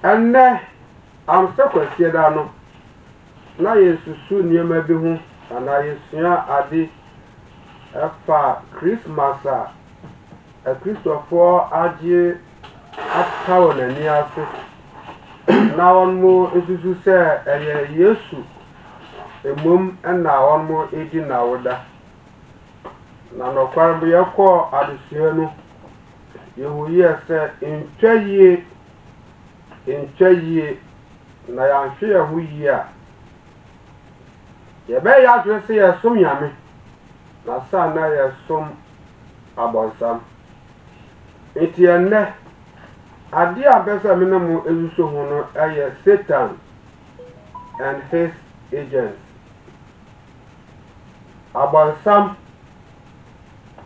And I'm stuck with Siedano. Now you soon near maybe home, and I adi for Christmas. A Christopher Aji at town and near. Now on more is to say a yesu, a mum, and now on more 18 hours. Now no quarter be a call at the Sieno. You will hear say in 2 years. In 2 years, na ya share who year. Ye be ya to say ya sum yame. Na sa na ya sum abonsam. Enti enne ade abesa me na mu ezuso ho no aye Satan and his agents. Abonsam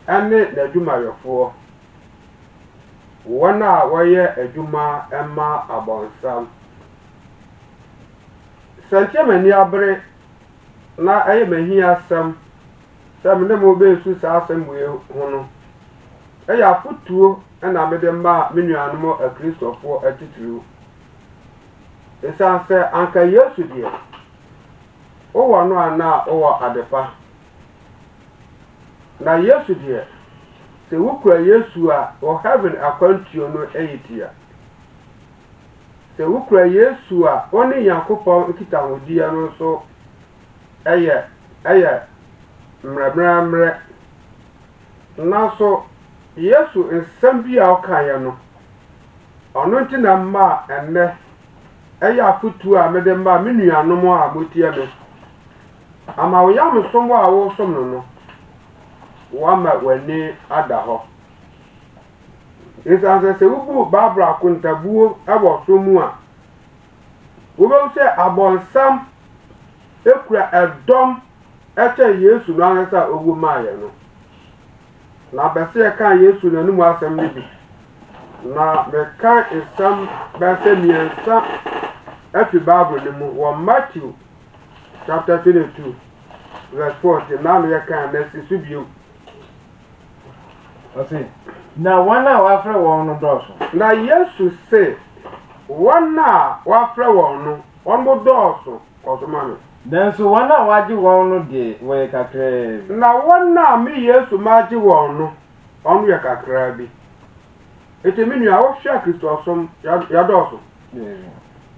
ene na dumayofo. Wana waye eduma emma abonsam sante mani abre na aye mahi asam sam ne mo be su sa asam we hono eya futuo na mede ma menuanmo a Christopher atitru esan se anka Yesu die o wano ana o wa adepa na Yesu die se wukura Yesu a o heaven akwantuo no eyitia se wukura Yesu a oni Yakobon nkita hodia no so eye mre na so Yesu nsam bi a okaye no ono ntina ma enne eye afutu a mede ma menuanom a motie me ama wo yam somo a wo som no wama wani adaho isa se wubu babra kuntabuo abo somu a wo be se abonsam ekura edom eche Yesu no anasa owu maaye no na bese kan Yesu no numu asem ni bi na me kan isam bese miensa efi Bible ni mu wo Matthew chapter 22 verse 40 na me kan na sisubio. Okay. Na wana wafre won no doso. Na Yesu say wana wafre won no onbo doso osomano. Den so wana waji won no de we kakra. Na wana mi Yesu maji won no onu ye kakra bi. Etemi nua wo hwa Kristo osom ya doso.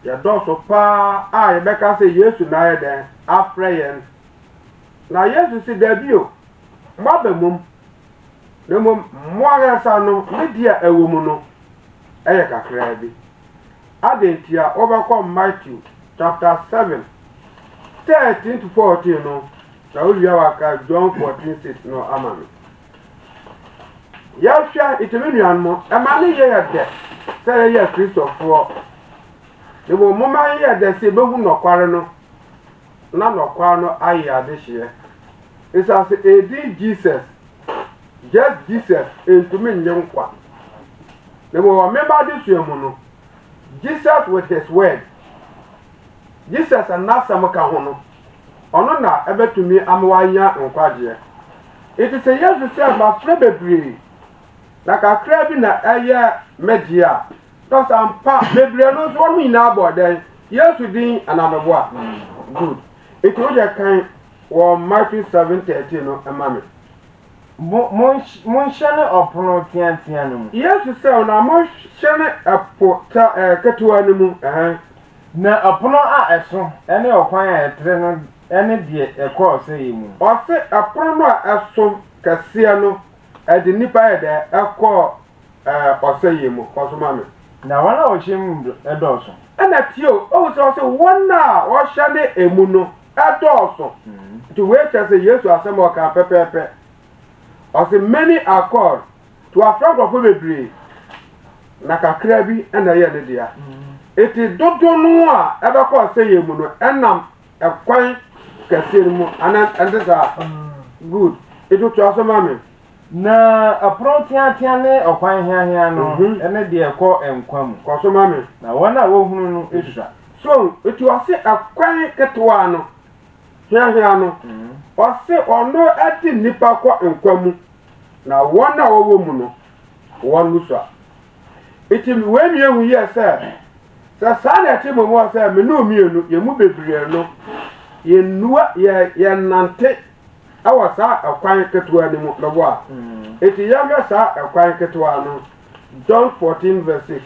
Ya doso pa a ye beka say Yesu na ye den afre yen. Na Yesu si dabio mabemum nemo moaga sano media ewomu no eye kakra bi adentia obakọ Matthew chapter 7 13 to 14 no na owia waka John 14:6 no amami ya hwa itemenuan mo emane ye de say ye Christopher nemo moma ye de se behu nokware no na nokware no aye adehye isa se edi Jesus just Jesus into me nyenkwa nemo remember this yemuno Jesus with his word Jesus anasa ka hono ono na ebetumi amwanya nkwaje it is a yes say ma frebebre na kakra bi na eye media because am pa bebre no so no ina aboden Yesu din anameboa good it wo je kan wo Matthew 7:13 no emame mon shane opono tiantia no Yesu say na mon shane apo ta ketewa no mu na opono a eso ene okwan a etre no ene die ekọ se yimu o se apono no a eso kase no edi nipa ede ekọ o se yimu kosoma me na wana o shim edoso ana tio o se wana o shane emu no edoso to wait as Yesu asem o ka pepepe o se many are called to a friend of bebre na kakra bi na ye ne dia eti dodo no a ebekọ se yimu no enam ekwan kase mu ana ndesa good Edu to asoma me. Na apron tia ne okwan hia no ene de ekọ enkwam Ko asoma me. na wona wo hunu no esua So etu ase akwan ketwa no hia no ɔse ɔno ati nipa kɔ nkwamu na wɔn a wɔwɔ mu no wɔn musa eti wee mi ehu yɛ sɛ saa na ɛte mu mu sɛ me no mienu yɛ mu bebree no yɛ nua yɛ nante awɔ saa akwan ketwa ne mu bɛbɔ a eti yɛ hwɛ saa akwan ketwa no John 14:6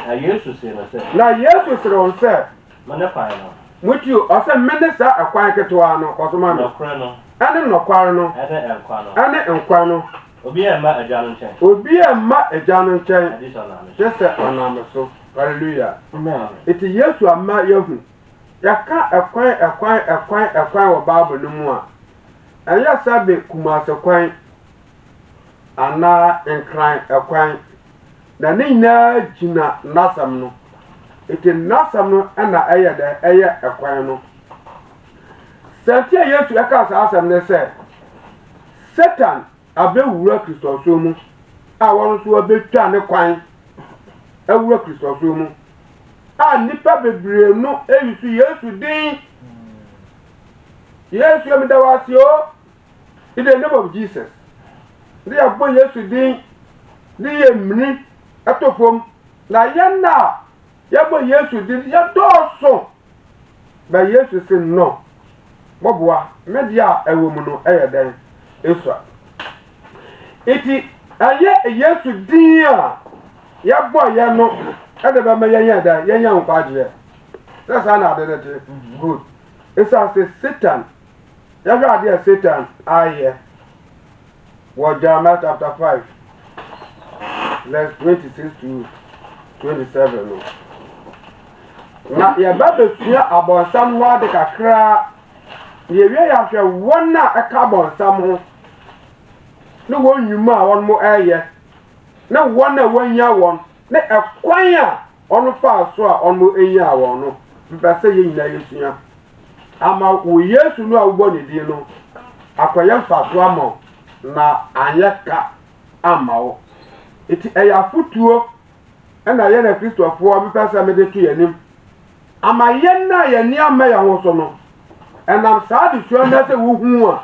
Na Yesu sɛ no sɛ na Yesu sɛ on sɛ mane kwan no mutu ɔsɛ mene saa akwan ketwa no kɔsoma me nɔkorɛ no ɛne nɔkware no ɛne ɛnkwa no ɛne nkwa no obi a mma agya no nkyɛn obi a ma agya no nkyɛn adi sɛ ɔnam kyɛ sɛ ɔnam so hallelujah amen eti Yesu ama yahu yaka ɛkwan wɔ Bible no mu a ɛyɛ sabe kumase kwan ana nkran ɛkwan na ne nyinaa gyina nasam no eti nasam no ɛna ɛyɛ dɛ ɛyɛ ɛkwan no sɛntia Yesu ɛka saa asɛm ne sɛ Satan abɛwura Kristoso mu a wɔn nso abɛtwa ne kwan awura Kristoso mu a nipa bebree no eyisu Yesu din Yesu emidawasi o in the name of Jesus they are born Yesu din they are mini atofom na yɛna yɛbɔ Yesu din yɛdɔɔso ba Yesu sɛ no bɔboa media ɛwɔ mu no ɛyɛ dɛn esua iti ɛyɛ Yesu din a yɛbɔ yɛ no ɛde bɛma yɛnyɛ dɛn yɛnyɛ nkwagyeɛ sɛ saa na ade ne te good ɛsa sɛ Satan yɛhwɛ adeɛ Satan ayɛ wɔ Jeremiah chapter 5 verse 26 to 27 no na yɛba bɛsua abɔnsam ho ade kakra yɛwie yɛahwɛ wɔn a ɛka abɔnsam ho ne wɔn nnwuma a wɔn mo ɛyɛ na wɔn a wɔanya wɔn ne ɛkwan a wɔn faa so a wɔn mo ɛnya wɔn no mpɛ sɛ yɛn nyinaa yɛsua ama wo Yesu no a wobɔ ne din no akɔyɛ mfaso ama na anyɛ ka ama wo eti ɛyɛ afotuo ɛna yɛn na Kristofoɔ mpɛ sɛ mede to yɛnim ama yɛn na yɛn ama yɛn ho so no ɛnam saa de sua na sɛ wohu a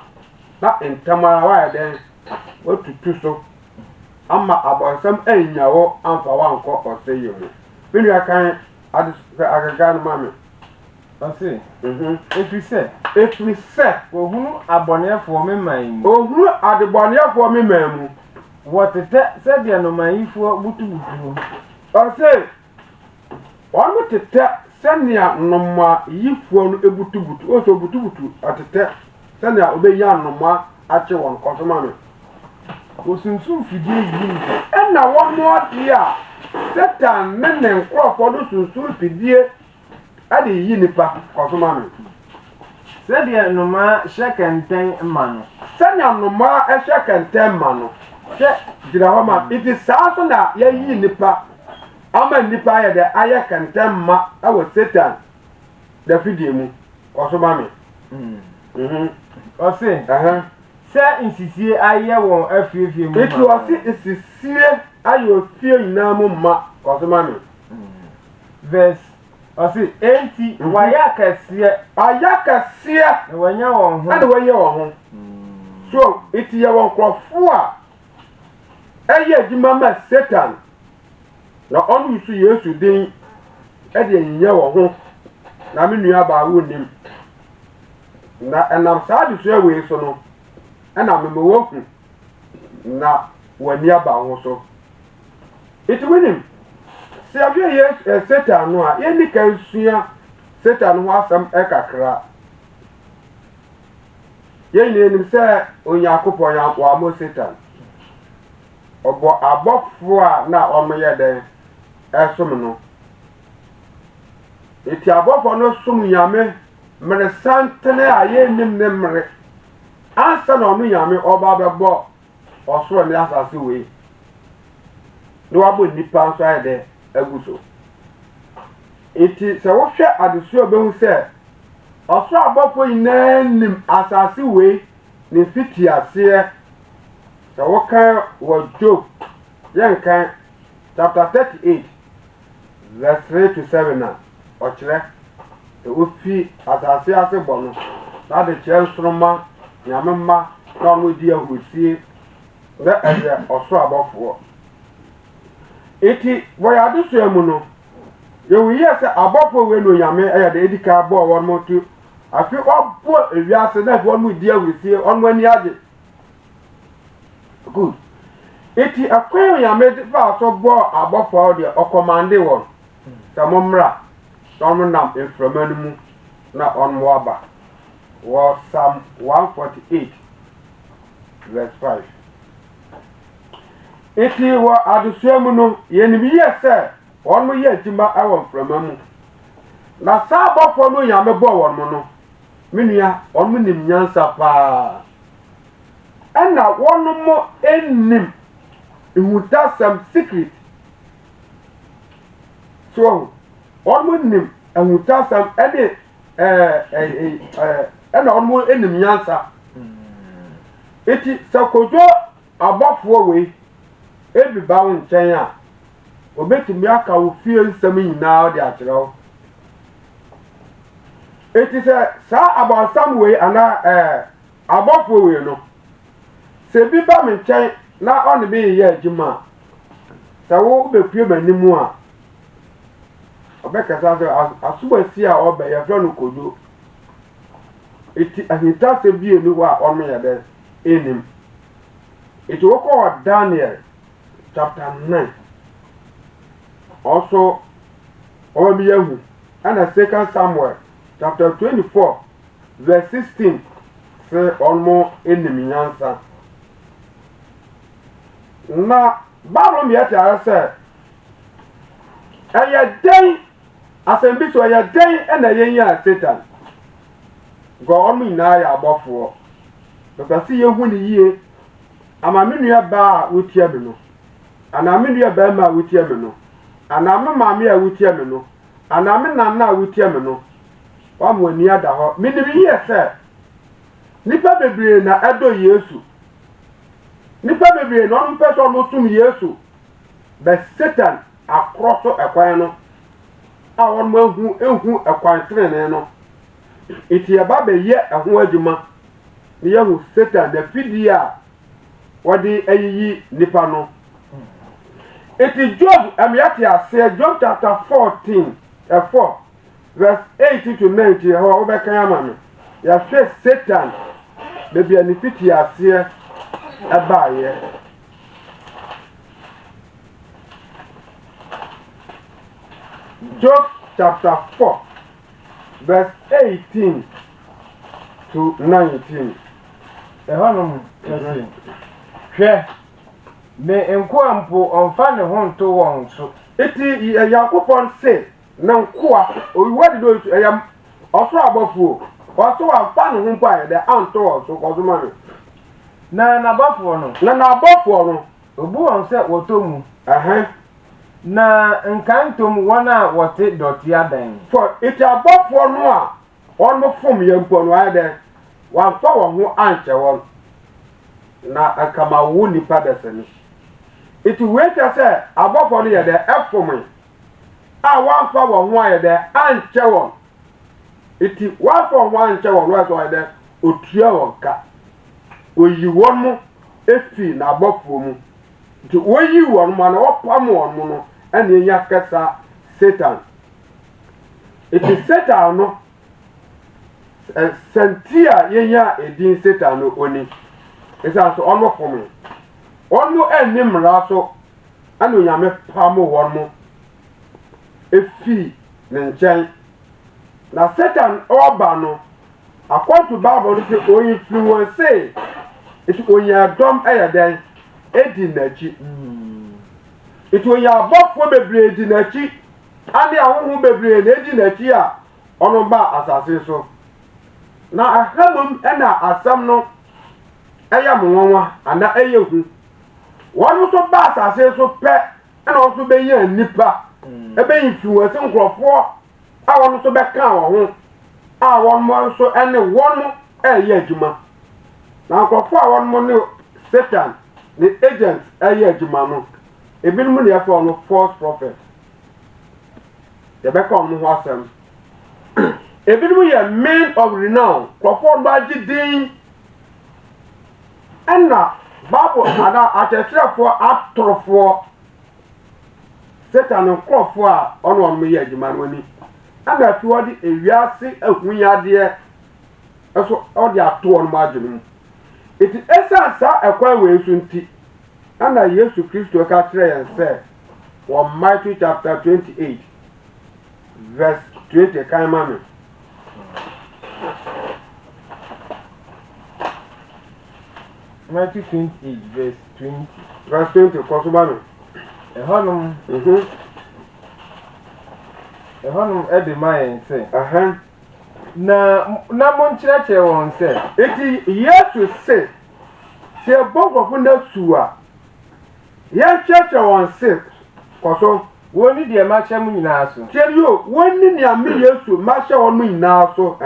na ntamara wa yɛ dɛn watutu so ama abɔnsam anya wo amfa wankɔ ɔsɛ yɛ mu menua kan ade agaga no mame ɔse efisɛ ohunu abɔneɛfoɔ meman mu ohunu adebɔneɛfoɔ meman mu wɔtetɛ sɛdeɛ nomayifoɔ butubutu ɔse wɔn tetɛ sɛnea nnoma yifoɔ no ebutubutu o so butubutu ɔtetɛ sɛnea obenya nnoma akye wɔn kɔsoma me osunsun fidie yi nka ɛna wɔn ɔde a Satan ne ne nkorɔfoɔ no sunsun fidie ade yi nipa kɔsoma me sɛdeɛ noma hyɛ kɛntɛn ma no sɛnea nnoma ɛhyɛ kɛntɛn ma no hwɛ gyina hɔ ma iti saa so na yɛyi nipa ama nipa ayɛ dɛ ayɛ kɛntɛn ma ɛwɔ Satan da fidie mu kɔsoma me ɔse sɛ nsisie ayɛ wɔn afiefie mu iti ɔse nsisie ayɛ ofie nyinaa mu ma kɔsoma me verse ɔse enti wɔayɛ akɛseɛ na wɔanya wɔn ho ɛna wɔnyɛ wɔn ho so iti yɛ wɔn nkurɔfoɔ a ɛyɛ adwuma ma Satan na ɔno nso Yesu din ɛde nyɛ wɔn ho na me nua baawo nim na ɛnam saa de so wei so no ɛna mema wɔhu na wɔani aba ho so iti winim sɛ yɛhwɛ yɛ Satan no a yɛnni ka nsua Satan ho asɛm ɛkakra yɛn nyinaa nim sɛ Onyankopɔn wɔamɔ Satan ɔbɔ abɔfoɔ a na ɔmoyɛ dɛn ɛsom no eti abɔfoɔ no som Nyame mmere santene a yɛnnim ne mmere ansa na ɔno Nyame ɔba bɛbɔ ɔsoro ne asase wei na wabɔ nipa nso ayɛ dɛ agu so eti sɛ wohwɛ adesuo bɛhu sɛ Ọsọ abọfo nyinaa nim asase wei ne fiti ase sɛ wɔka wɔ Job yɛnkan chapter 38 verse 3 to 7 a ɔkyerɛ sɛ wofi asase ase bɔ no na de kyerɛ nsoroma nyame mma na ɔno di ahurusie na ɛyɛ ɔsoro abɔfoɔ eti wɔyɛ adesoa mu no yɛwuyɛ sɛ abɔfoɔ wei no nyame ɛyɛ de edi ka bɔɔ wɔn mo to afi ɔbɔ ewiase na wɔn mo di ahurusie ɔno ani agye good eti akwan nyame de fa so bɔ abɔfoɔ deɛ ɔkɔmande wɔn sɛ mo mmra na ɔno nam mframa no mu na ɔno waba wɔ Psalm 148 verse 5 eti wɔ adesoa mu no yɛnim yɛ sɛ wɔn mo yɛ adwuma ɛwɔ mframa mu na saa abɔfoɔ no nyame bɔ wɔn mo no menua wɔn mo nim nyansa paa ɛna wɔn mo enim ihutasɛm secret so wɔn mo nim ihutasɛm ɛne ɛna wɔn mo enim nyansa eti sɛ kodwo abɔfoɔ wei ebi ba wo nkyɛn a obetumi aka wo fie nsɛm nyinaa de akyerɛ wo eti sɛ saa abɔnsam wei ana abɔfoɔ wei no sɛ bi ba me nkyɛn na ɔne bi yɛ adwuma sɛ wo bepue m'anim a ɔbɛkasa sɛ asomasi a ɔbɛ yɛfrɛ no kodwo eti ahintasɛ bie no hɔ a ɔno yɛ dɛ enim eti wokɔ wɔ Daniel chapter 9 also ɔwɔ bi yahu ɛna 2 Samuel chapter 24 verse 16 sɛ ɔno enim nyansa na Bible yɛ taa sɛ ɛyɛ dɛn asɛm bi so ɛyɛ dɛn ɛna yɛnya Satan gɔ ɔmo nyinaa yɛ abɔfoɔ bɛpɛ sɛ yɛhu ne yie ama me nua baa a wotia me no ana me nua bɛrima a wotia me no ana me maame a wotia me no ana me nana a wotia me no wɔn ani ada hɔ menim yie sɛ nipa bebree na ɛdɔ Yesu nipa bebree na ɔno mpɛ sɛ ɔno som Yesu bɛ Satan akorɔ so ɛkwan no a wɔn mo ehu ɛkwan tenenee no eti ɛba bɛyɛ ɛho adwuma ne yɛhu Satan na fidie a wɔde ayiyi nipa no eti Job ɛmiate aseɛ Job chapter 14 4 verse 8 to 19 hɔ wɔbɛkan ama me yɛhwɛ Satan beebi a ne fiti aseɛ ɛbaayɛ Job chapter 4 verse 18 to 19 ɛhɔnom ɛsɛ hwɛ me nkoa mpo ɔmfa ne ho nto wɔn so eti Yakobon se na nkoa oyiwa de do ɛyɛ ɔsoro abɔfoɔ ɔso amfa ne ho mpo ayɛ dɛ anto wɔ so kɔdoma no na n'abɔfoɔ no obu wɔn sɛ wɔtɔ mu na nkantom wɔn a wɔte dɔte adan for eti abɔfoɔ no a wɔn mo fom yɛ mpo no ayɛ dɛ wɔamfa wɔn ho ankyɛ wɔn na akama wo nipa dɛsɛ ni eti wei kyɛ sɛ abɔfoɔ no yɛ dɛ ɛfom a wɔamfa wɔn ho ayɛ dɛ ankyɛ wɔn eti wɔamfa wɔn ho ankyɛ wɔn no ayɛ dɛ otua wɔn ka oyi wɔn mo efi n'abɔfoɔ mu nti woyi wɔn mo na wɔpam wɔn mo no ɛna enya kɛsa Satan eti Satan no sɛnti a yenya edin Satan no oni ɛsan so ɔmo fom ɔmo ɛni mmara so ɛna onyame pam wɔn mo efi ne nkyɛn na Satan ɔba no according to Bible say influence eti onyadɔm ɛyɛ dɛn edi n'akyi eti onyabɔfoɔ bebree di n'akyi ane ahoho bebree na edi n'akyi a ɔno ba asase so na ahamum ɛna asɛm no ɛyɛ monwanwa ana ɛyɛ hu wɔn nso ba asase so pɛ ɛna wɔn nso bɛyɛ nipa ɛbɛ influence nkurɔfoɔ a wɔn nso bɛka wɔn ho a wɔn mo nso ne wɔn mo ɛyɛ adwuma na nkurɔfoɔ a wɔn mo ne Satan ne agents ɛyɛ adwuma no ebinom ne yɛfrɛ no false prophet yɛbɛka wɔn ho asɛm ebinom yɛ men of renown nkurɔfoɔ no agye din ɛna Bible ana akyerɛkyerɛfoɔ atorofoɔ Satan nkurɔfoɔ a ɔno wɔn mo yɛ adwuma no ani ɛna afi wɔde ewiase ahunyadeɛ ɛso ɔde ato wɔn mo adwene mu eti ɛsan saa ɛkwan wɔ esu nti ɛna Yesu Kristo ka kyerɛ yɛn sɛ wɔ Matthew chapter 28 verse 20 kan ma me Matthew 28 verse 20 verse 20 kɔ so ba me ɛhɔnom ɛde ma yɛn sɛ na mo nkyerɛkyerɛ wɔn sɛ eti Yesu se sɛ bɔnkɔfo na su a yɛnkyerɛkyerɛ wɔn se kɔ so wɔn ni deɛ mahyɛ mo nyinaa so tiɛ yo wɔn ni nea me Yesu mahyɛ wɔn mo nyinaa so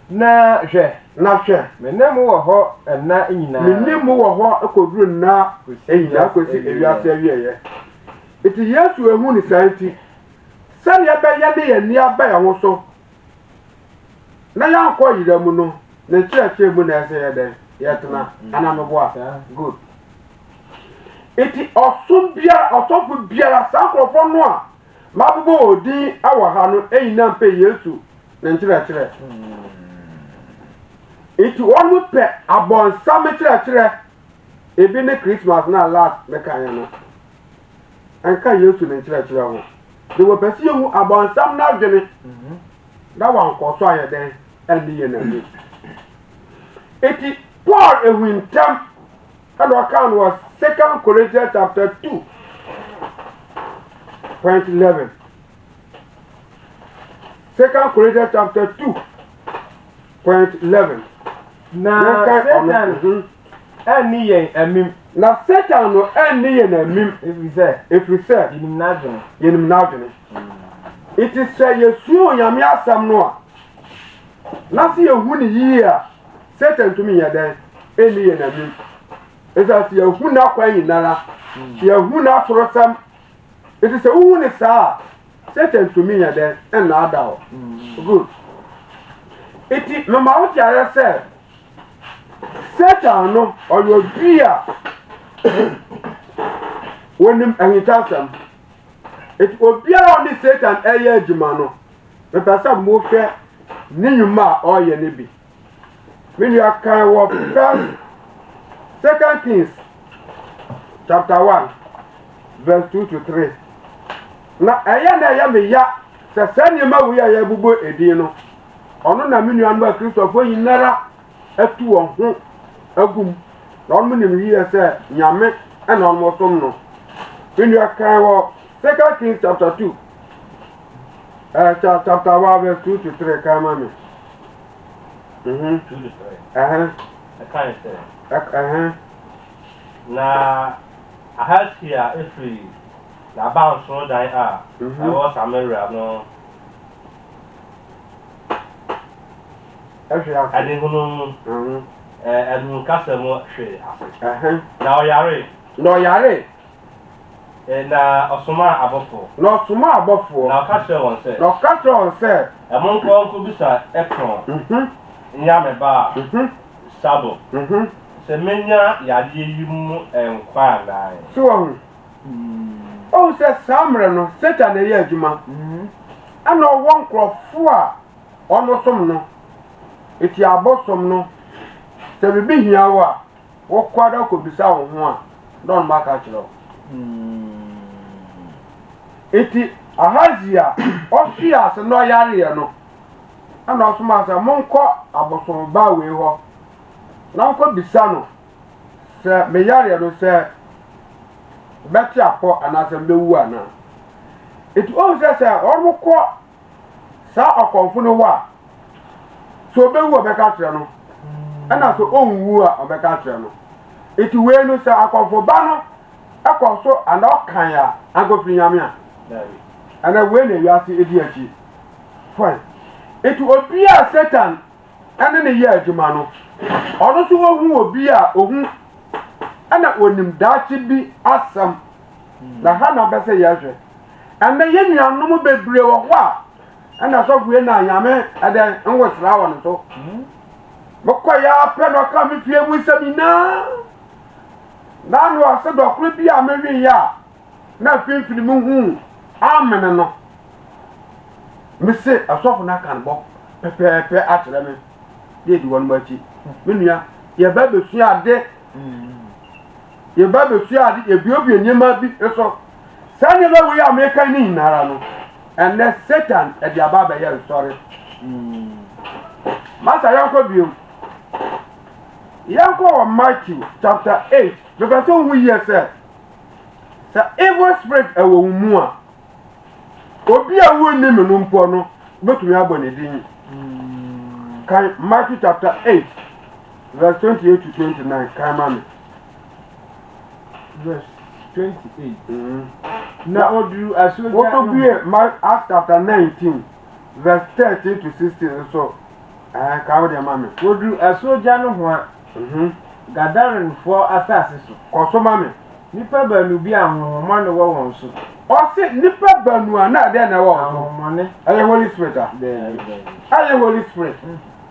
na hwɛ me ne mo wɔ hɔ ɛna nyinaa me ne mo wɔ hɔ ekɔduru nna nyinaa kɔsi ewiase awieyɛ eti Yesu ehu ne saa nti sɛdeɛ bɛyɛ ne yɛn ni aba yɛn ho so na yɛankɔ yira mu no ne nkyerɛkyerɛ mu na ɛsɛ yɛ dɛ yɛtena anameboa good eti ɔsɔfo biara saa nkurɔfoɔ no a mabobɔ odin awɔ ha no ɛnyina mpɛ Yesu ne nkyerɛkyerɛ eti wɔn mo pɛ abɔnsam kyerɛkyerɛ ebi ne Christmas na last mɛka yɛn no ɛnka Yesu ne nkyerɛkyerɛ ho de wɔ pɛ si ehu abɔnsam na adwene na wankɔ so ayɛ dɛn ɛne yɛ n'ani eti Paul ehu ntɛm ɛna ɔka no wɔ 2 Corinthians chapter 2 point 11 2 Corinthians chapter 2 point 11 na Satan ɛni yɛn amim na Satan no ɛni yɛn amim efiri sɛ yɛnim n'adwene iti sɛ yɛsuo Onyame asɛm no a na sɛ yɛhu ne yie a Satan tumi yɛ dɛn ɛni yɛn amim ɛsɛ sɛ yɛhu n'akwan nyinara yɛhu n'atorosɛm iti sɛ wohu ne saa a Satan tumi yɛ dɛn ɛna ada hɔ good iti mema wo tiare sɛ Satan no ɔyɛ obi a wɔnim ahintasɛm iti obiara ɔne Satan ɛyɛ adwuma no mepɛ sɛ mohwɛ ne nnwuma a ɔyɛ ne bi me nua kan wɔ 2 Kings chapter 1 verse 2 to 3 na ɛyɛ me ya sɛ saa nneɛma wo yɛ yɛbobɔ edin no ɔno na me nua no a Kristofoɔ nyinara atu wɔn ho agum na ɔno nim yie sɛ Nyame ɛna ɔno som no me nua kan wɔ 2 Kings chapter 2 chapter 1 verse 2 to 3 kan ma me 2 to 3 ɛkan sɛ na Ahasia efiri n'abanso dan a ɛwɔ Samaria no adehunu ɛnu kasa mu hwee ase na ɔyare na ɔsoma abɔfo na ɔka kyerɛ wɔn sɛ ɛmo nkɔ bisa Ekron nyame ba Sabo sɛ menya yadeɛ yi mu nkwa anaa so sɛ saa mmerɛ no Satan ɛyɛ adwuma ɛna ɔwɔ nkurɔfoɔ a ɔno som no eti abɔsom no sɛ bibi hia wo a wɔkɔ ada kɔbisa wo ho a dɔn ma ka kyerɛ eti Ahazia ɔhwe ase na ɔyareɛ no ɛna ɔsoma sɛ monkɔ abɔsom baa wei hɔ na nkɔ bisa no sɛ meyareɛ no sɛ bɛte apɔ anaasɛ mbɛwu anaa eti sɛ ɔmo kɔ saa ɔkɔmfo no hɔ a so obɛwu ɔbɛka kyerɛ no ɛna so ɔnwu a ɔbɛka kyerɛ no eti wei no sɛ akɔmfo ba no ɛkɔ so ana ɔkan a ankɔfiri Nyame a ɛna wei na ewiase edi akyi fine Etu obi a Satan ene ne ye adwuma no ono so wohu obi a ohun ana onim daachi bi asam na ha na bese yehwe ene ye nuanom bebre wo ho a ana so bue na anyame ade nwosra wo no to mokoya pe no ka mi fie mu samina na no ase dokro bi a mewi ya na finfini mu hu amen no mise asofo na kan bo pepepe atere me de di won machi menua ye ba besu ade ye ba besu ade e biobie nyema bi eso sanye ba wi America ni nara no and Satan e dia ba ba ye sorry masa yanko biom yanko Matthew chapter 8 because who here say evil spirit e wo mu a obi a wo ni me no mpo no betumi abone din Kan Matthew chapter 8 verse 28 to 29 kan ma me verse 28 na odru asoja what to be Acts chapter 19 verse 30 to 16 so ka wo de ma me odru asoja no ho a Gadarin for asase so koso ma me nipa banu bi ahomma no wo won so o se nipa banu ana de na wo ahomma ne aye Holy Spirit aye Holy Spirit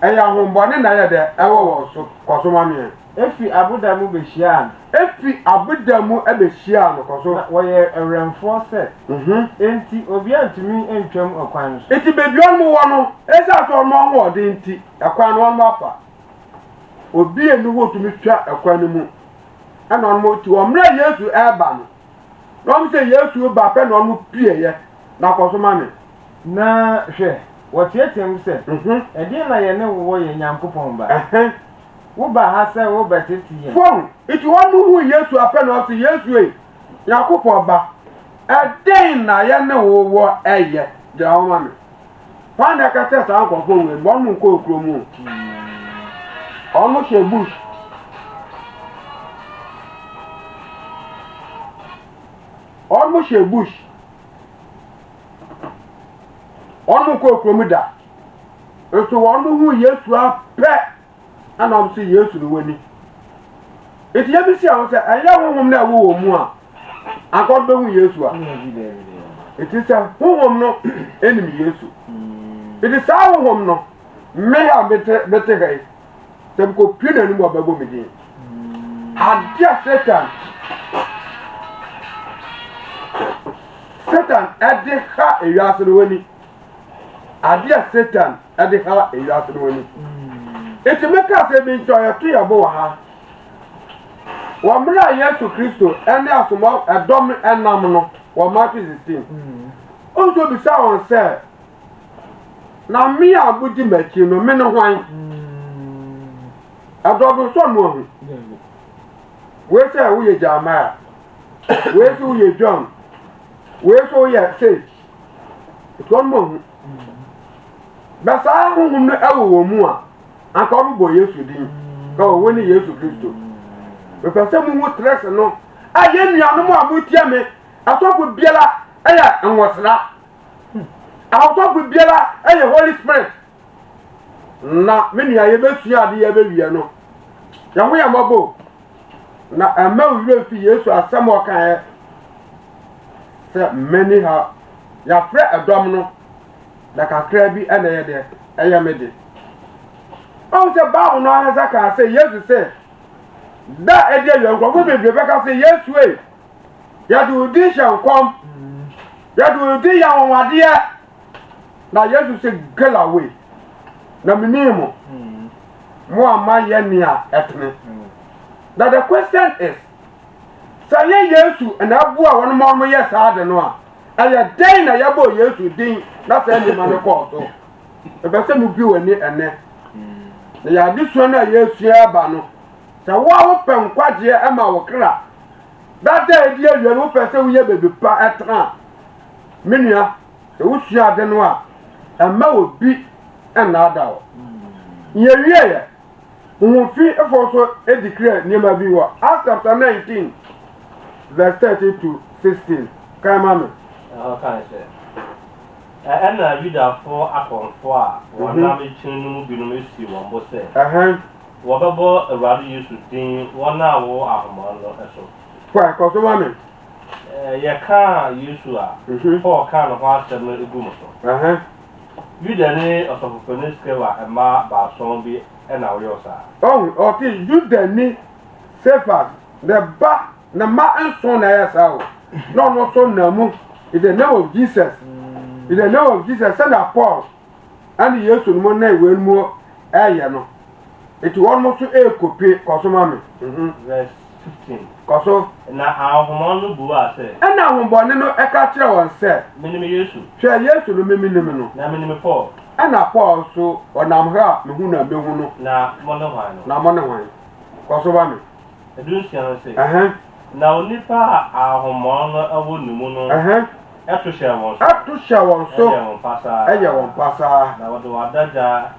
aye ahombone na aye de wo so koso ma me efi abudamu behia efi abudamu ebehia no koso wo ye ewrenfo se enti obi antumi entwam okwan so enti bebi on mo wo no esa so mo ho ode enti akwan no mo apa obi enu wo tumi twa akwan no mu ana on mo ti o mra Yesu eba no no se Yesu ba pe no mo pie ye na koso ma me na hwe wo tietem se edi na ye ne wo ye Nyankopon ba wo ba ha se wo beteti ye fon iti won hu Yesu ape no se Yesu e Nyankopon ba eden na ye ne wo eye de o ma me fa na ka te sa ankofo we bo mu ko okro mu onu se bush almost a bush onu ko okromu da eso wonu hu Yesu ape ana am se Yesu ni wani eti ya bi si awon se aya honhom na wo mu a akodo hu Yesu a eti se honhom no enim Yesu eti sa honhom no me ya bete gai se ko pina ni mo babo mi din adia Satan adika ewiase no wani adia Satan adika ewiase no wani eti meka se bi ntoya to ya bo ha wa mra Yesu Kristo ene asomo edom enam no wa Matthew 16 onzo bi sa on se na mi abudi machi no me no hwan adodo so no hu we se wo ye Jeremiah we se wo ye John we so ya say it one more ba sa hu no ewo mu a anka o bo Yesu din ka o woni Yesu Kristo we pese mu tres no aye nuanu mu abutia me atoko biela aya enwosra atoko biela aya Holy Spirit na menu ya ye besua ade ya bewie no ya ho ya mabo na ama wure fi Yesu asem o kan many ha ya fre adom no da kakra bi ene ye de eye mede o se ba no ana saka se Yesu se da ede yo nko be be ka se Yesu e ya du di shankom ya du di ya wonwade na Yesu se galawe na minimo mo ama ye nia etne that the question is say Yesu and abu a won mo yes ade no a aya den na yabo Yesu din na say ni ma no ko so e be se mu bi wani ene na ya di so na Yesu aba no say wa wo pe nkwaje e ma wo kra that day di awie no pe se wo ye bebe pa etran menua se wo sua ade no a e ma wo bi e na ada wo ye wie ye wo fi e fo so e declare ni ma bi wo Acts chapter 19 verse 30 to 16. Come on. Okay, sir. ɛna Yudafo akɔnfo a wɔnam kyɛn no mu binom esi wɔn bo sɛ wɔbɛbɔ Awurade Yesu din wɔn a wɔ ahoma no ɛso. Kwa kɔso ma me. Yɛka Yesu a Paul ka no ho asɛm no egu mu so. Yuda ne ɔsɔfopani Skewa ɛma baason bi ɛna wɔyɛ ɔsa. Ɔte Yuda ni Cephas ne ba na ma nson na ɛyɛ saa o. Na ɔno so na mu in the name of Jesus. In the name of Jesus, send a Paul and Yesu no mo na ewe mu ɛyɛ no. Eti wɔn mo so ekope kɔso ma me. Verse 15. Kɔso na ahoma no bu a sɛ. Ɛna ahombɔne no ɛka kyerɛ wɔn sɛ. Menim Yesu. Hwɛ Yesu no menim no. Na menim Paul. Ɛna Paul so ɔnam ha mehu na mehu no. Na mo ne hwan no. Na mo ne hwan. Kɔso ba me. Edunsia no sɛ. Na onipa a ahoma no ɛwɔ ne mu no. Ɛto hyɛ wɔn so. Ɛto hyɛ wɔn so. Ɛyɛ wɔn pasaa. Ɛyɛ wɔn pasaa. Na wɔde wadagya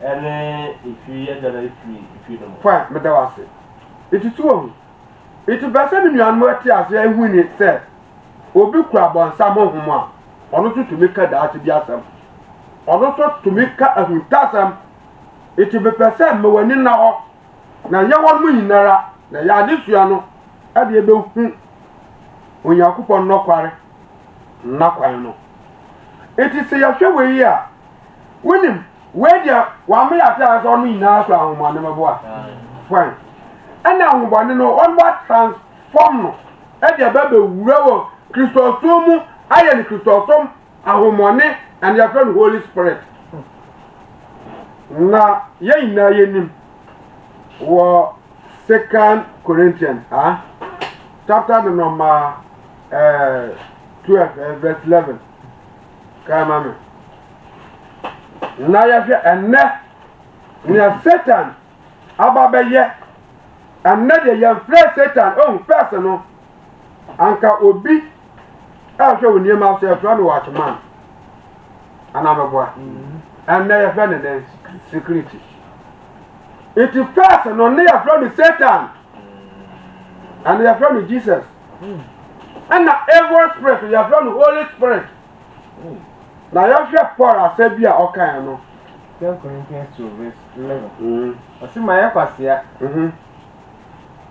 ɛne efi ɛdara efi no mu. Fine, me da wase. Iti tu wɔn. Iti bɛsɛ mi nuanu ɛte ase ehu ni sɛ obi kura bɔnsam honhom a ɔno so tumi ka daate bi asɛm. Ɔno so tumi ka ahuntasɛm. Iti bɛpɛ sɛ mmewani na hɔ na yɛ wɔn mu nyinara na yɛ adesua no ɛde ebehu Onyankopɔn nɔkware na kwan no. Iti sɛ yɛhwɛ wɔ yi a wonim wei deɛ wame yɛate a sɛ ɔno nyinaa so ahomane mɛbo a. Fine. Ɛna ahomane no ɔno ba transform no ɛde ɛbɛbɛwura wɔ Kristosom mu ayɛ ne Kristosom ahomane and yɛfrɛ no Holy Spirit. Na yɛn nyinaa yɛnim wɔ 2 Corinthians chapter number 12 verse 11. Kama me. Na yɛhwɛ ɛnnɛ nea Satan aba bɛyɛ ɛnnɛ deɛ yɛmfrɛ Satan person no anka obi ɛhwɛ wɔ nneɛma so yɛfrɛ no watchman anabɛboa ɛnnɛ yɛfrɛ no den security. It is person no ne yɛfrɛ no Satan and yɛfrɛ no Jesus ɛna evil spirit yɛfrɛ no Holy Spirit. Na yɛhwɛ Paul asɛ bi a ɔkae no 2 Corinthians 2 verse 11. Ɔsi ma yɛ kwasia.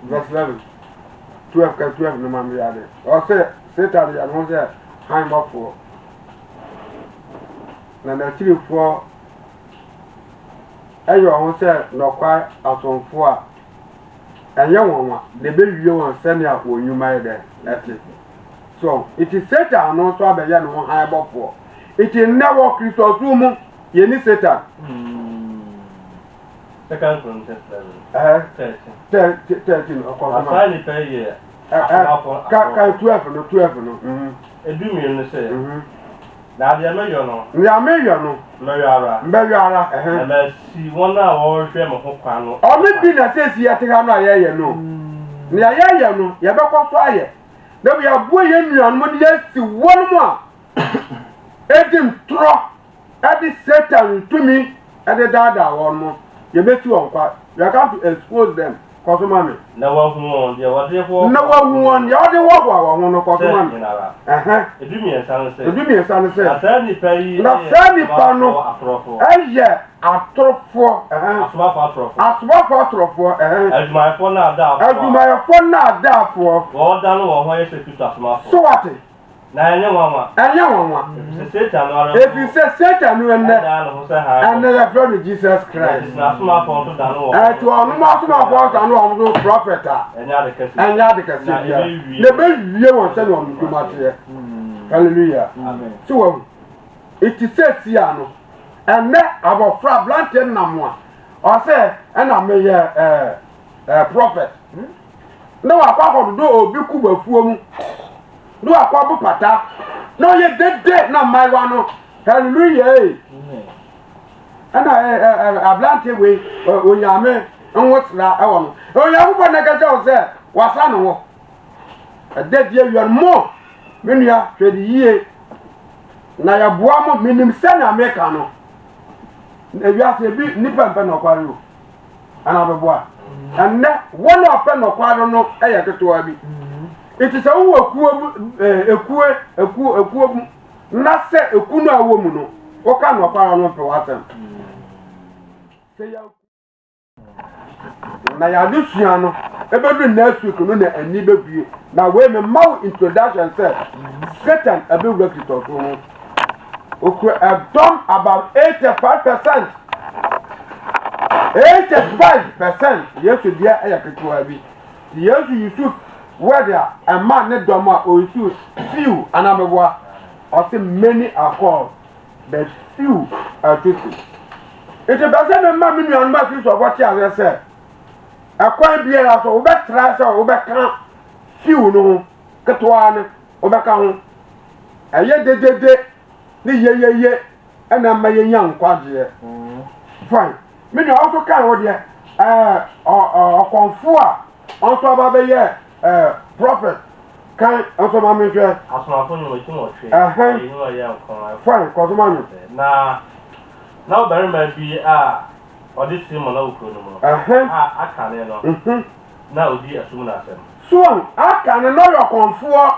Verse 11. 12 no ma me yade. Ɔsɛ Satan yɛ no sɛ hanbɔfoɔ. Na n'akyirifoɔ ɛyɛ ɔho sɛ nɔkwa asomfoɔ a ɛnyɛ wɔn a na ɛbɛwie wɔn sɛnea wɔn nnwuma yɛ dɛ ɛte. So it is Satan no nso abɛyɛ ne ho hanbɔfoɔ. It is never Kristosom mu yɛni Satan. 2 Corinthians 11. 13 ɔkɔsoma. Asaa nipa yɛ. Ka 12 no. Edumien no sɛ. Na adeɛ mɛyɔ no. Nea meyɔ no. Mbɛyɔ ara. Na mɛsi wɔn a wɔrehwɛ me ho kwan no. Ɔno bi na sɛ si yɛte ha no a yɛyɛ no. Nea yɛyɛ no yɛbɛkɔ so ayɛ. Na bi abua yɛn nuanom de yɛsi wɔn mu a edim tro edi Satan tumi edi dada wɔn no yɛbɛti wɔn kwa we are going to expose them kɔsoma me na wahu wɔn deɛ wɔde hɔ na wahu wɔn deɛ wɔde hɔ wɔn ho no kɔsoma me edumiɛnsa no sɛ na saa nipa yi na saa nipa no ɛyɛ atorofoɔ asomafo atorofoɔ adwumayɛfoɔ na adaafoɔ wɔda no wɔn ho yɛ sɛ Kristo asomafo so wate na ɛnyɛ nwanwa efi sɛ Satan no ɛnɛ yɛfrɛ no Jesus Christ ɛti ɔno mo asomafo ɔsa no ɔmo so prophet a ɛnyɛ ade kɛse bia na ɛbɛwie wɔn sɛne ɔmo dwuma teɛ hallelujah so wɔm eti sɛ sia no ɛnɛ abɔfra aberanteɛ nam a ɔsɛ ɛna meyɛ prophet na wakɔ akɔdodo obi kubafuo mu no akwabu pata no ye dede na maiwa no hallelujah ana ablante we onyame nwosra ewo no onyakubo na gaja o se wasa no wo adedie wian mo menua hwedi yie na ya boa mo minim se na meka no ewiase bi nipa mpe no kware o ana beboa enne wono ape no kware no eye tetewa bi. It is a ekuo na se ekunu awo mu no o ka no kwa no pe watem se ya na ya dusua no ebedu next week no na ani bebue na we me maw introduction say Satan abe recruiter so oku done about 85%. 85% yes dia e yaketua bi yes Yusuf whether a man ne doma or Yusuf few anameboa or say many are called but few are chosen. It is the man me nuan ma Christ of what you say akwan biara so we betra so we beka few no ketwa ne we beka ho aye dedede ni ye na ma ye nya nkwaje fine me no also kan wo de okonfo a onto aba be ye prophet kan onto ma me hwe asomafo ni wetin wo hwe ni wo ye nkon fine ko to ma no na obere ma bi a odisi mo na okro no mo aka ne no na odi asum na asem so aka ne no yokonfo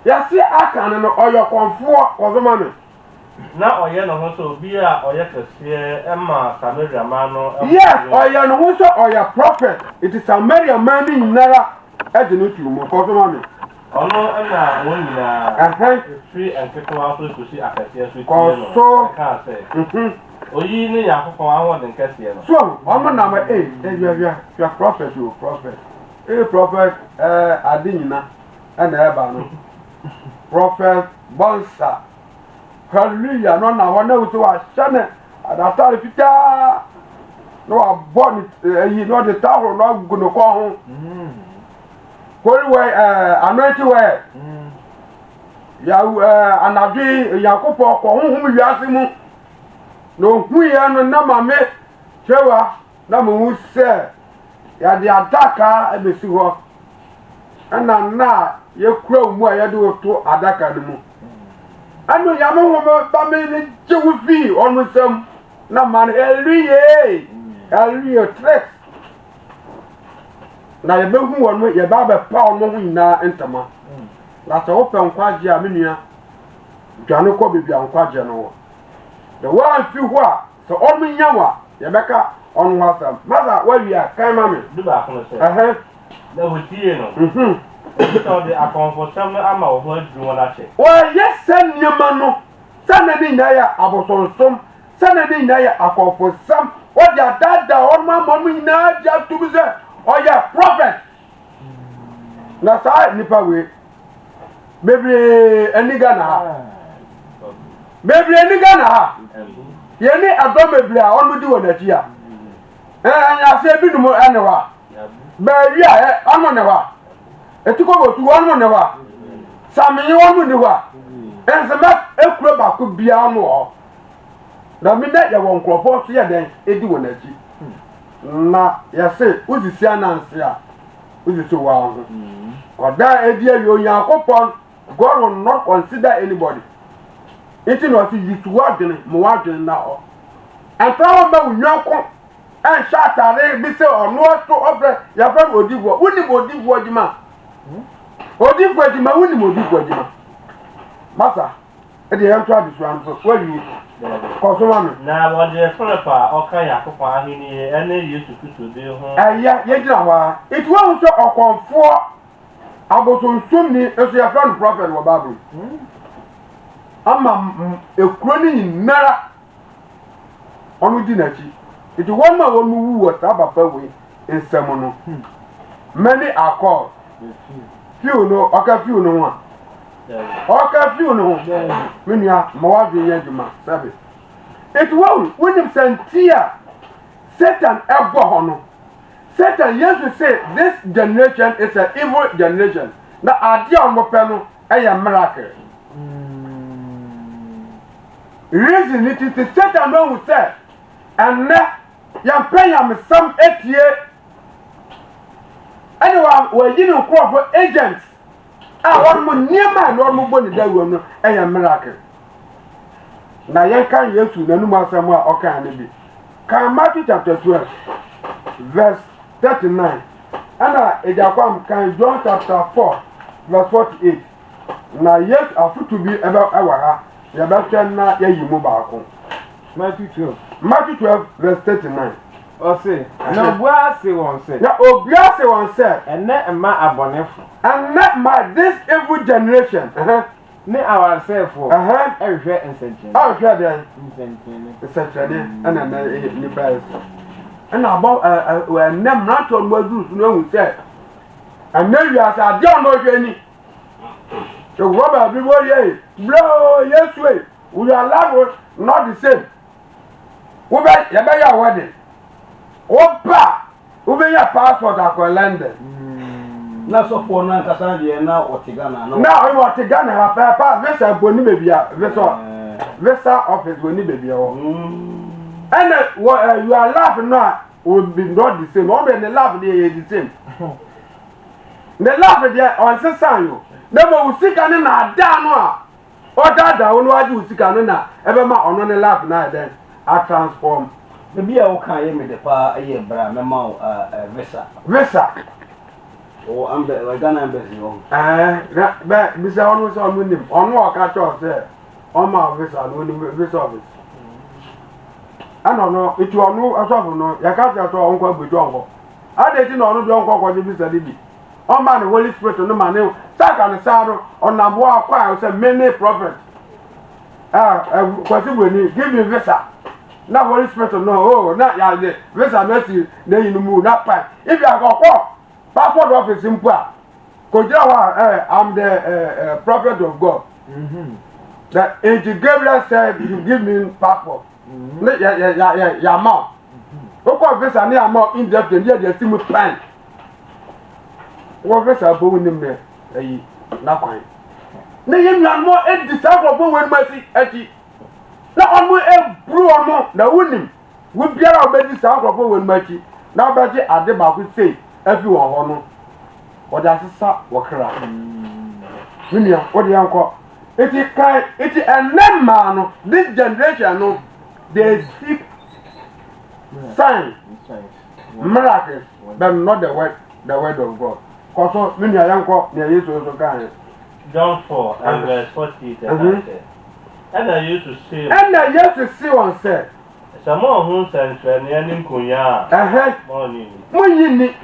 ya si aka ne no oyokonfo ko to ma me na oye no ho so bi a oye kese ema Samaria man no yes oye no ho so oye prophet it is Samaria man ni nara e de no tumo ko so ma me ono na won nyina free and people also to see akase so ko so ka say oyi ni yakoko awon den kese no so omo na ma you prophet you prophet prophet adinyina na eba no prophet bonsa hallelujah no na wona wuto wa shane adata fita no abon yi no de tawo no guno ko ho holy way anointing way ya anadwi yakopo ko honhom wiase mu no huye no na mame chewa na mu se ya de adaka ebesi ho na yekura mu a yede woto adaka no mu anu ya mo ba me ni jewu fi onu sam na man hallelujah trex na ye behu wonu ye ba be pa onu hu nyina entama la so wo pe nkwaje a menua dwane ko bebia nkwaje no wo the one fi ho a so onu nyawa ye beka onu hasam maza wa wi a kan ma me du ba kono se na wotie no so the comfortable ama wo adu wona che o yes nyama no sana ni na ya abosonsom sana ni na ya akofosam o ja dada o ma mo na ja tubize o ya prophet na sa nipa we bebre eniga na ha bebre eniga na ha ye ni adom bebre a onu di wonachi a anya se bi numo enewa ba wi a onu ne wa etiko botu onu ne wa sami onu ne wa enzema ekuro ba ko bia no ho na mi na ye won krofo so ye den edi wonachi na ya se uzisi ananse a uzisi wa ho oda edi awi onyankopon God will not consider anybody it no see you to wadene mo wadene na ho antawo ba unyanko en shatare bi se ono to obre ya fa odibo uni odibo jima odibo jima uni odibo jima masa e de yan to adisu an so wali ko so ma na wode flepa oka yakoko ahini ene Yesu Kristo de ho aya ye jira wa it won so okonfo abosonsum ni eso ya friend prophet wa Bible ama ekuro ni nara onu di nachi it won ma won wu wo ta papa we ensem no many are called few no oka few no one oka few no menua ma wa bi ye juma sabe it won when him sentia Satan ego hono Satan Jesus say this generation is an evil generation na ade on mo pe no e miracle reason it is Satan no say and na ya pay am some etie anyone we yin crop for agents won mo niema na won mo boni dawo no e miracle na yen kan Yesu nanu asem a o kan ne bi kan Matthew chapter 12 verse 39 and ejakwam kan John chapter 4 verse 48 na yes afutu bi ebe ewa ha ya ba hwe na ya yi mu baako Matthew 12 verse 39 o say na bua se won say na obia se won say ene ma abonefo and not my this evil generation ne ourselves ehwe nsentene hwe dey nsentene ana na ni bias ana about nem not on wadu no hu say anawi asa de ono hwe ni so roba bi wo ye blow yes way we are life not the same we be ya wedding opa we be ya passport akolende na so for na nkasa de na otigana na o otigana ha pa visa boni bebia visa office boni bebia wo and you are life now will be not the same all the life dey the same the life dey on sesan yo na mo usika ne na ada no a o dada wo no aju usika no na ebe ma ono ne life na then a transform the bia wo kan ye me de pa ye bra me ma visa o ambe Ghana embassy on ba bisa ono so ono nim ono o ka cho se o ma visa no ni visa office ano no itu ono asofo no ya ka cho to onko agbeju onko ade ti no ono bi onko ko visa libi o ma the Holy Spirit no ma ne saka ne saro onabo akwa say many prophets kwasi bweni give me visa na Holy Spirit no na ya de visa meti na yinumu na pa if you go passport office impua kojira I'm the prophet of God that angel Gabriel said you give me passport ya ma oko visa ni ama in depth dey dey see me plan wo visa bo ni me ayi na kwan na yem na mo e disciple bo wen masi ati na omo e bru omo na wonim wo biara obedi disciple bo wen masi na obedi ade ba ku sei afi wo ho no oda sesa wo kra minia odi yanko iti enema no this generation no they seek signs miracles but not the word of God koso minia yanko na Yesu so kan John 4 and verse 48 and I used to say one said Samo hu sense ne ani nkonya monyi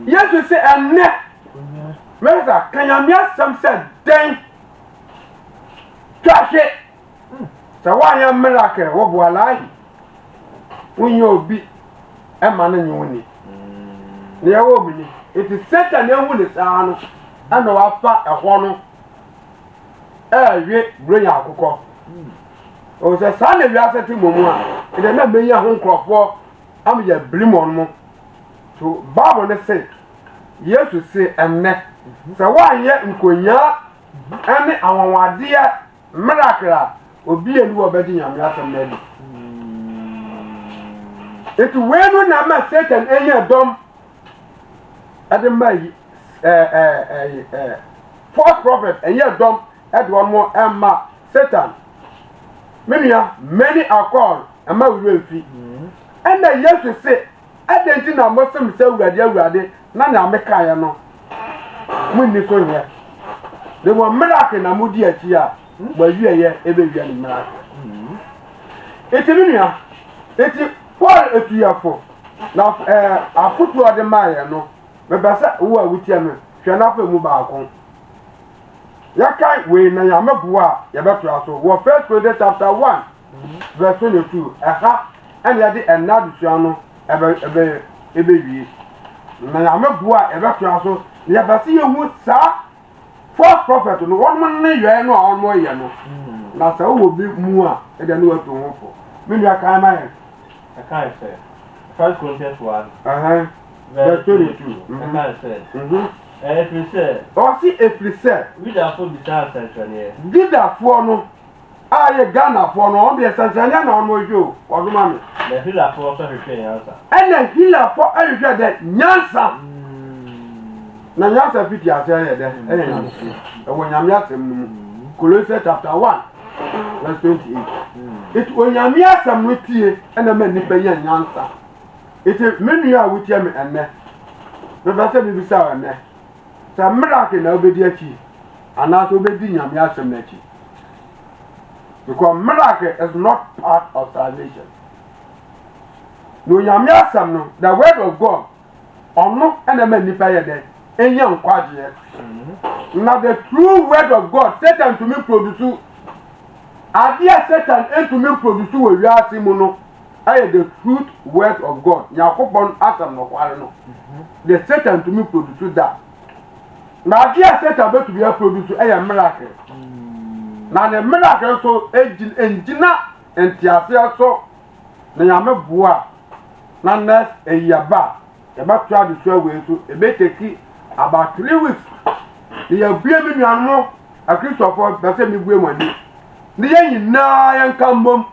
Yesu say enne meza kanyamia sam said den twahwe sa wanya miracle wo boalai unyo obi e ma na nyuni ne yawo mi ni it is Satan ehu ne saa no ana wafa ehwo no wi bronya akukọ o se sa na wi aseti momu a ide na meya ho nkrofo am ya brimon mo to Bible ne say Yesu say enne sa wanye nkonya ane awanwade miracle obi enu obedi nyame asem na di etu wenu na ma Satan enye dom ade mai false prophet enye dom ade won mo emma Satan many are called emma we fi and the Yesu say ade na mosem se urade na na meka ya no munni so nye de mo miracle na mudi achi a gba wieye ebe wia ni miracle eti Paul etuyafo na afutu ade maye no me basa wo awutia me hwe na fa mu baako yakai we na ya meboa ya beto aso wo 1 Peter chapter 1 verse 22 and ya de enadu sua no ebe wie na ya meboa e beto aso ya basi yehu sa false prophet no won ne yɛ no a ɔmo yɛ no na sa wo bi mu a e de no wato ho fo me nua kan ma yɛ I say 1 Corinthians 1 verse 22 I say if you say if you say we da for the chance central dida for no aye Ghana for no on be central na ɔmo jo ɔdoma me na hila for so hwehwe yansa and hila for hwehwe de nyansa na nyansa fiti ase yɛ de nyansa ɛwɔ nyame asɛm no Colossians chapter 1 verse 28 it onyame asɛm no tie ɛna ma nipa yɛ nyansa it menu a wotie me enne me ba se bibisa enne sa miracle na obedi achi and also be nyame asem na chi. Because miracle is not part of salvation. No nyame asem no, the word of God, ono ena ma nipa ye den, enye nkwaje. Now the true word of God, Satan to me produce. Adia Satan to me produce we wiase mu no. The truth word of God. Yakobon atam no kware no. The Satan to me produce that. Now dear Satan be to be produce a miracle. Now the miracle so engina entiase so na yame boa na next a yaba. E ba try the show we so e be take about 3 weeks. The abia me nuano a Christopher be say me bue mani. Ni yin na yan kambom.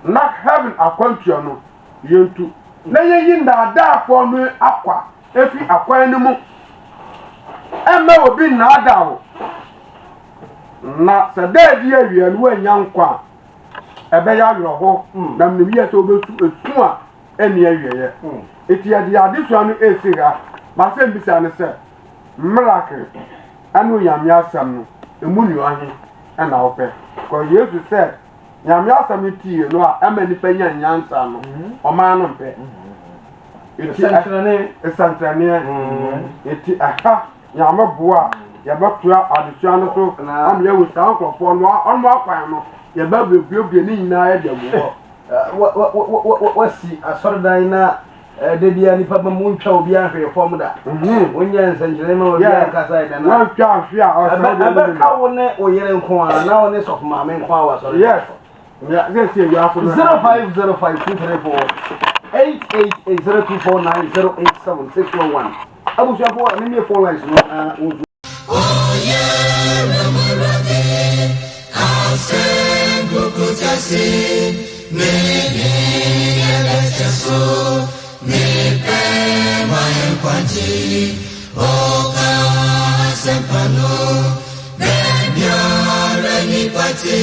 Not having a country no yentu na yin da da for no akwa efi akwa enimu emme obi na ada wo na sededi awie no anya nkwa ebe ya yoho na mnimi so besu esu a eni awie eti ya dia disu anu esira ma se mbisa ne se miracle anu yame asam no emunu ahe na ope ko yesu said nyame asam tie no a amani panya nyansa no o ma no mpe eti esantrane eti aha nyame boa ya batua adesua no so am ye wusa nkofo no on mo akwan no ya ba bebuebue ni nyina ya demo wasi asordan na de bia ni papa mu ntwa obi ahwe fom da wonya nsanjire ma obi akasa ida na twa ahwe a asordan ka wo ne oyere nko a na wo ne sof ma me nko a wa asordan yes yeah let's see you after 050523480249087611 abu shapo ni me phone lines no oh yeah namurade asembo kutasi me yeleso me pema yankwaji oka sempano bebya reni pati